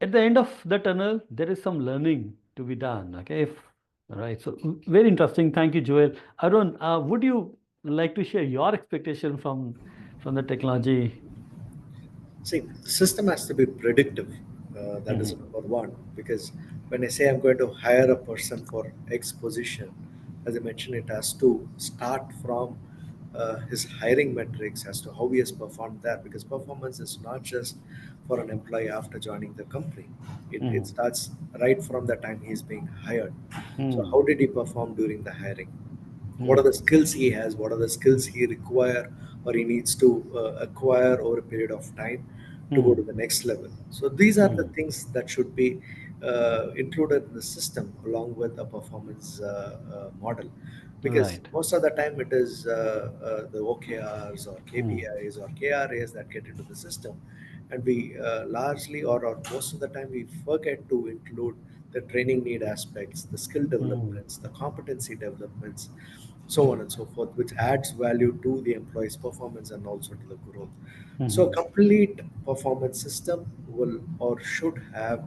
at the end of the tunnel, there is some learning to be done. Okay. Right. So very interesting. Thank you, Joel. Arun, would you like to share your expectation from the technology? See, the system has to be predictive. That is Mhm. number one. Because when I say I'm going to hire a person for X position, as I mentioned, it has to start from his hiring metrics as to how he has performed there. Because performance is not just for an employee after joining the company, it Mhm. starts right from the time he's being hired. So, how Mhm. did he perform during the hiring? What are the Mhm. skills he has, what are the skills he require or he needs to acquire over a period of time to go to Mhm. the next level. So these are the Mhm. things that should be included in the system along with a performance model, because Right. most of the time it is the OKRs or Mhm. KPIs or KRAs that get into the system, and we largely or most of the time we forget to include the training need aspects, the skill Mhm. developments, the competency developments, so on and so forth, which adds value to the employee's performance and also to the growth. So, a Mhm. complete performance system will or should have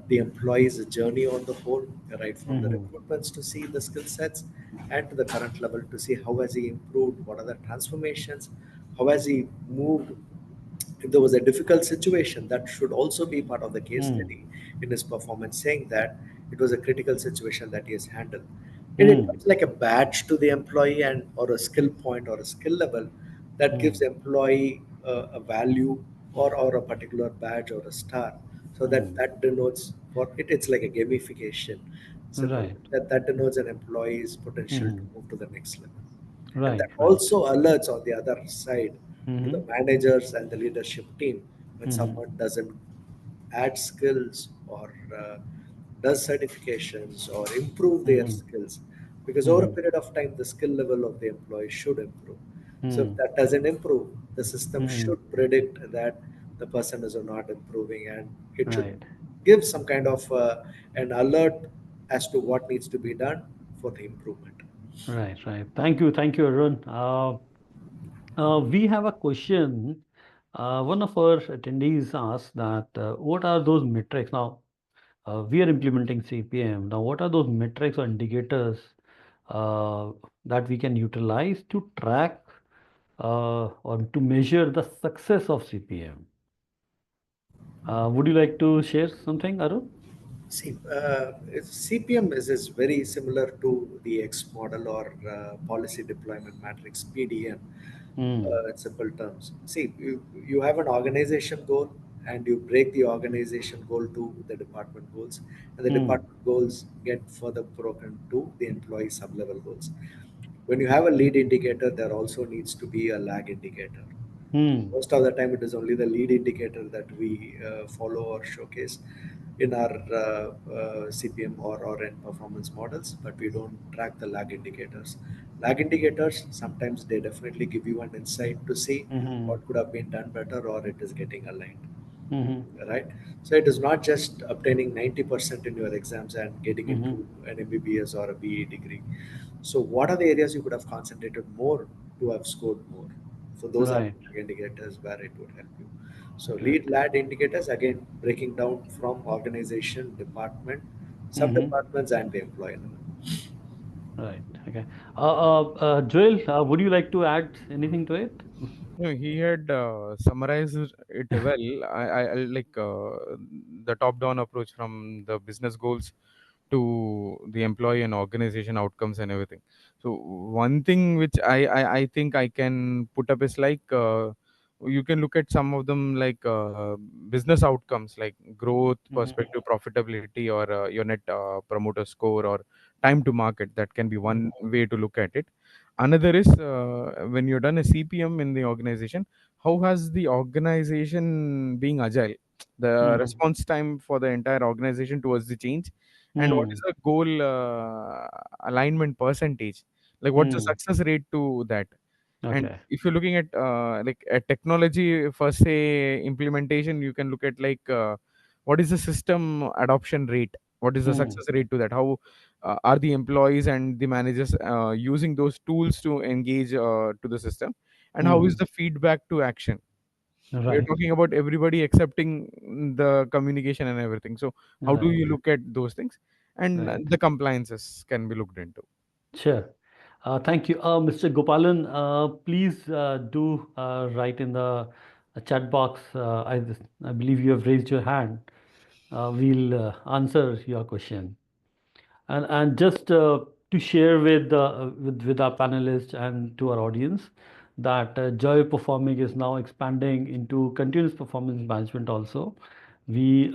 the employee's journey on the whole, right from the Mhm. recruitments to see the skill sets and to the current level to see how has he improved, what are the transformations, how has he moved. If there was a difficult situation, that should also be part of the case Mhm. study in his performance, saying that it was a critical situation that he has handled. And it Mm, comes like a badge to the employee and or a skill point or a skill level that gives mm, employee a value or a particular badge or a star. So mm. that denotes for it, it's like a gamification. So Right. that denotes an employee's potential to Mm-hmm. move to the next level. And Right, that right. also alerts on the other side to Mm-hmm. the managers and the leadership team when Mm-hmm. someone doesn't add skills or does certifications or improve their Mm-hmm. skills, because over a Mm-hmm. period of time the skill level of the employee should improve. So if Mm. that doesn't improve, the system Mm. should predict that the person is not improving, and it should Right, give some kind of an alert as to what needs to be done for the improvement. right, right. Thank you, Arun. We have a question. One of our attendees asked that what are those metrics? Now, we are implementing CPM. Now, what are those metrics or indicators uh, that we can utilize to track or to measure the success of CPM? Would you like to share something, Arun? See, CPM is very similar to the X model or policy deployment matrix (PDM). Mm, In simple terms, see, you have an organization goal and you break the organization goal to the department goals, and the mm, department goals get further broken to the employee sub-level goals. When you have a lead indicator, there also needs to be a lag indicator. mm, Most of the time, it is only the lead indicator that we follow or showcase in our CPM or in performance models, but we don't track the lag indicators. Lag indicators, sometimes they definitely give you an insight to see mm-hmm, what could have been done better or it is getting aligned, mm-hmm, right? So it is not just obtaining 90% in your exams and getting mm-hmm. into an MBBS or a BE degree. So what are the areas you could have concentrated more to have scored more? So those are Right, the indicators where it would help you. So lead right. lad indicators, again breaking down from organization, department, sub Mm-hmm. departments, and the employee level. Right. Okay. Joel, would you like to add anything to it? No, he had summarized it well. I like the top-down approach from the business goals to the employee and organization outcomes and everything. So one thing which I think I can put up is like you can look at some of them like business outcomes like growth, Mm-hmm. perspective, profitability, or your net promoter score or time to market. That can be one way to look at it. Another is when you're done a CPM in the organization, how has the organization being agile, the Mm-hmm. response time for the entire organization towards the change, and what is Mm. the goal alignment percentage, like what's the Mm. success rate to that. And Okay. if you're looking at like a technology for say implementation, you can look at like what is the system adoption rate, what is the Mm. success rate to that, how are the employees and the managers using those tools to engage to the system, and how is Mm. the feedback to action. We're Right. talking about everybody accepting the communication and everything. So how do Right. you look at those things, and Right. the compliances can be looked into. Sure. Thank you. Mr. Gopalan, please do write in the chat box. I believe you have raised your hand. We'll answer your question. And just to share with our panelists and to our audience that Joy Performing is now expanding into continuous performance management also. We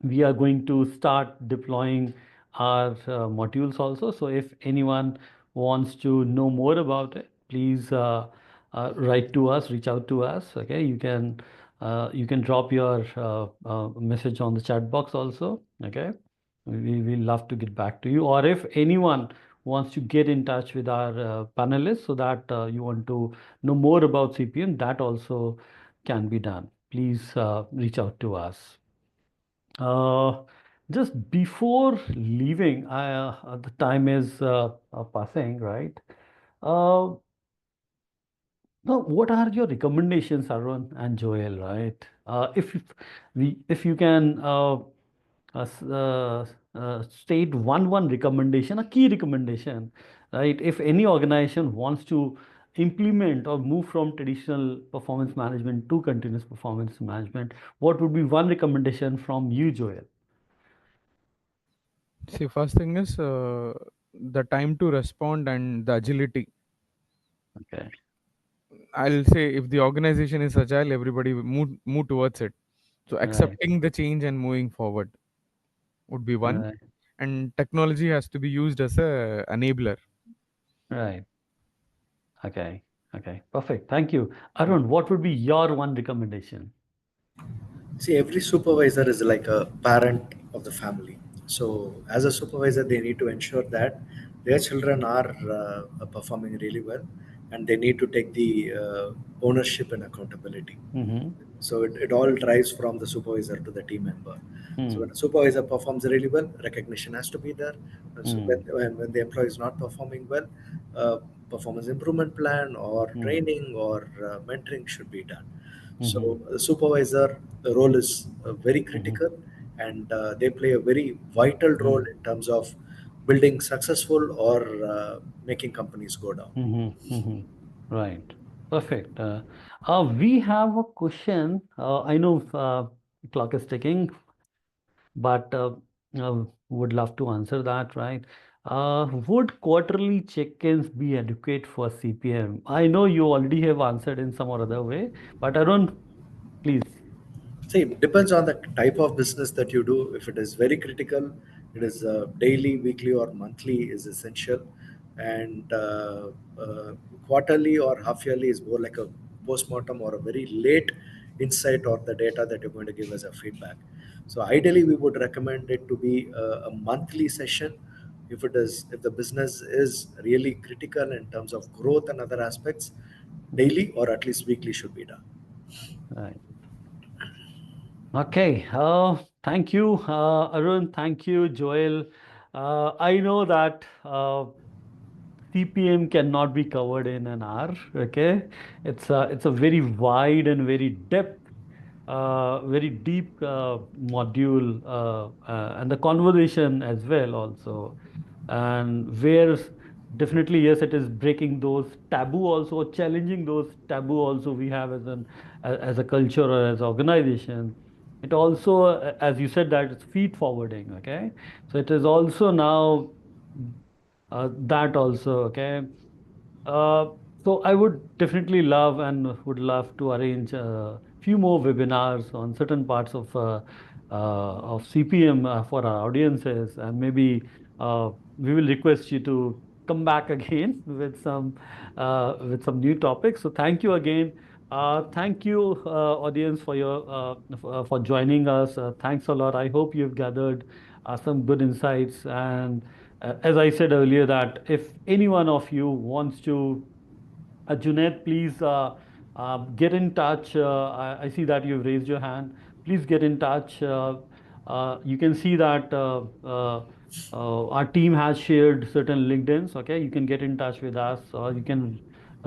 we are going to start deploying our modules also. So if anyone wants to know more about it, please write to us, reach out to us. Okay, you can drop your message on the chat box also. Okay, we will love to get back to you. Or if anyone wants to get in touch with our panelists so that you want to know more about CPM, that also can be done. Please reach out to us. Uh, just before leaving, the time is passing, right? Uh, Now, what are your recommendations, Arun and Joel, right? If you can state one recommendation, a key recommendation, right? If any organization wants to implement or move from traditional performance management to continuous performance management, what would be one recommendation from you, Joel? See, first thing is the time to respond and the agility. Okay. I'll say if the organization is agile, everybody will move towards it. So Right. accepting the change and moving forward would be one. Right. And technology has to be used as a enabler. Right. Okay. Okay. Perfect. Thank you. Yeah. Arun, what would be your one recommendation? See, every supervisor is like a parent of the family. So, as a supervisor, they need to ensure that their children are performing really well, and they need to take the ownership and accountability. Mm-hmm. So it all drives from the supervisor to the team member. So when Mm. a supervisor performs really well, recognition has to be there. And so Mm. when the employee is not performing well, performance improvement plan or Mm. training or mentoring should be done. Mm-hmm. So the supervisor role is very Mm-hmm. critical, and they play a very vital role Mm. in terms of building successful or making companies go down. Mm-hmm. Mm-hmm. Right. Perfect. We have a question. I know clock is ticking, but would love to answer that, right? Would quarterly check-ins be adequate for CPM? I know you already have answered in some or other way, but Arun, please. See, it depends on the type of business that you do. If it is very critical, it is daily, weekly, or monthly is essential, and quarterly or half yearly is more like a postmortem or a very late insight or the data that you're going to give as a feedback. So ideally, we would recommend it to be a monthly session. If the business is really critical in terms of growth and other aspects, daily or at least weekly should be done. Right. Okay. Thank you, Arun. Thank you, Joel. I know that CPM cannot be covered in an hour. Okay, it's a very wide and very deep module, and the conversation as well also, and where definitely yes, it is breaking those taboo also, challenging those taboo also we have as a culture or as organization. It also, as you said, that it's feed forwarding. Okay, so it is also now that also. Okay, uh, so I would definitely love and would love to arrange a few more webinars on certain parts of CPM for our audiences, and maybe we will request you to come back again with some new topics. So thank you again. Thank you, audience, for your for joining us. Thanks a lot. I hope you've gathered some good insights. And as I said earlier, that if any one of you wants to, Junaid, please get in touch. I see that you've raised your hand. Please get in touch. You can see that our team has shared certain LinkedIn's. Okay, you can get in touch with us, or you can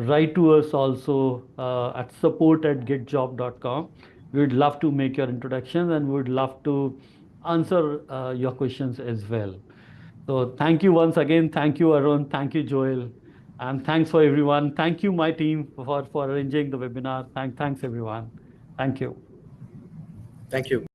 write to us also at support@getjob.com. We would love to make your introductions, and we would love to answer your questions as well. So thank you once again. Thank you, Arun. Thank you, Joel. And thanks for everyone. Thank you, my team, for arranging the webinar. Thanks, everyone. Thank you. Thank you.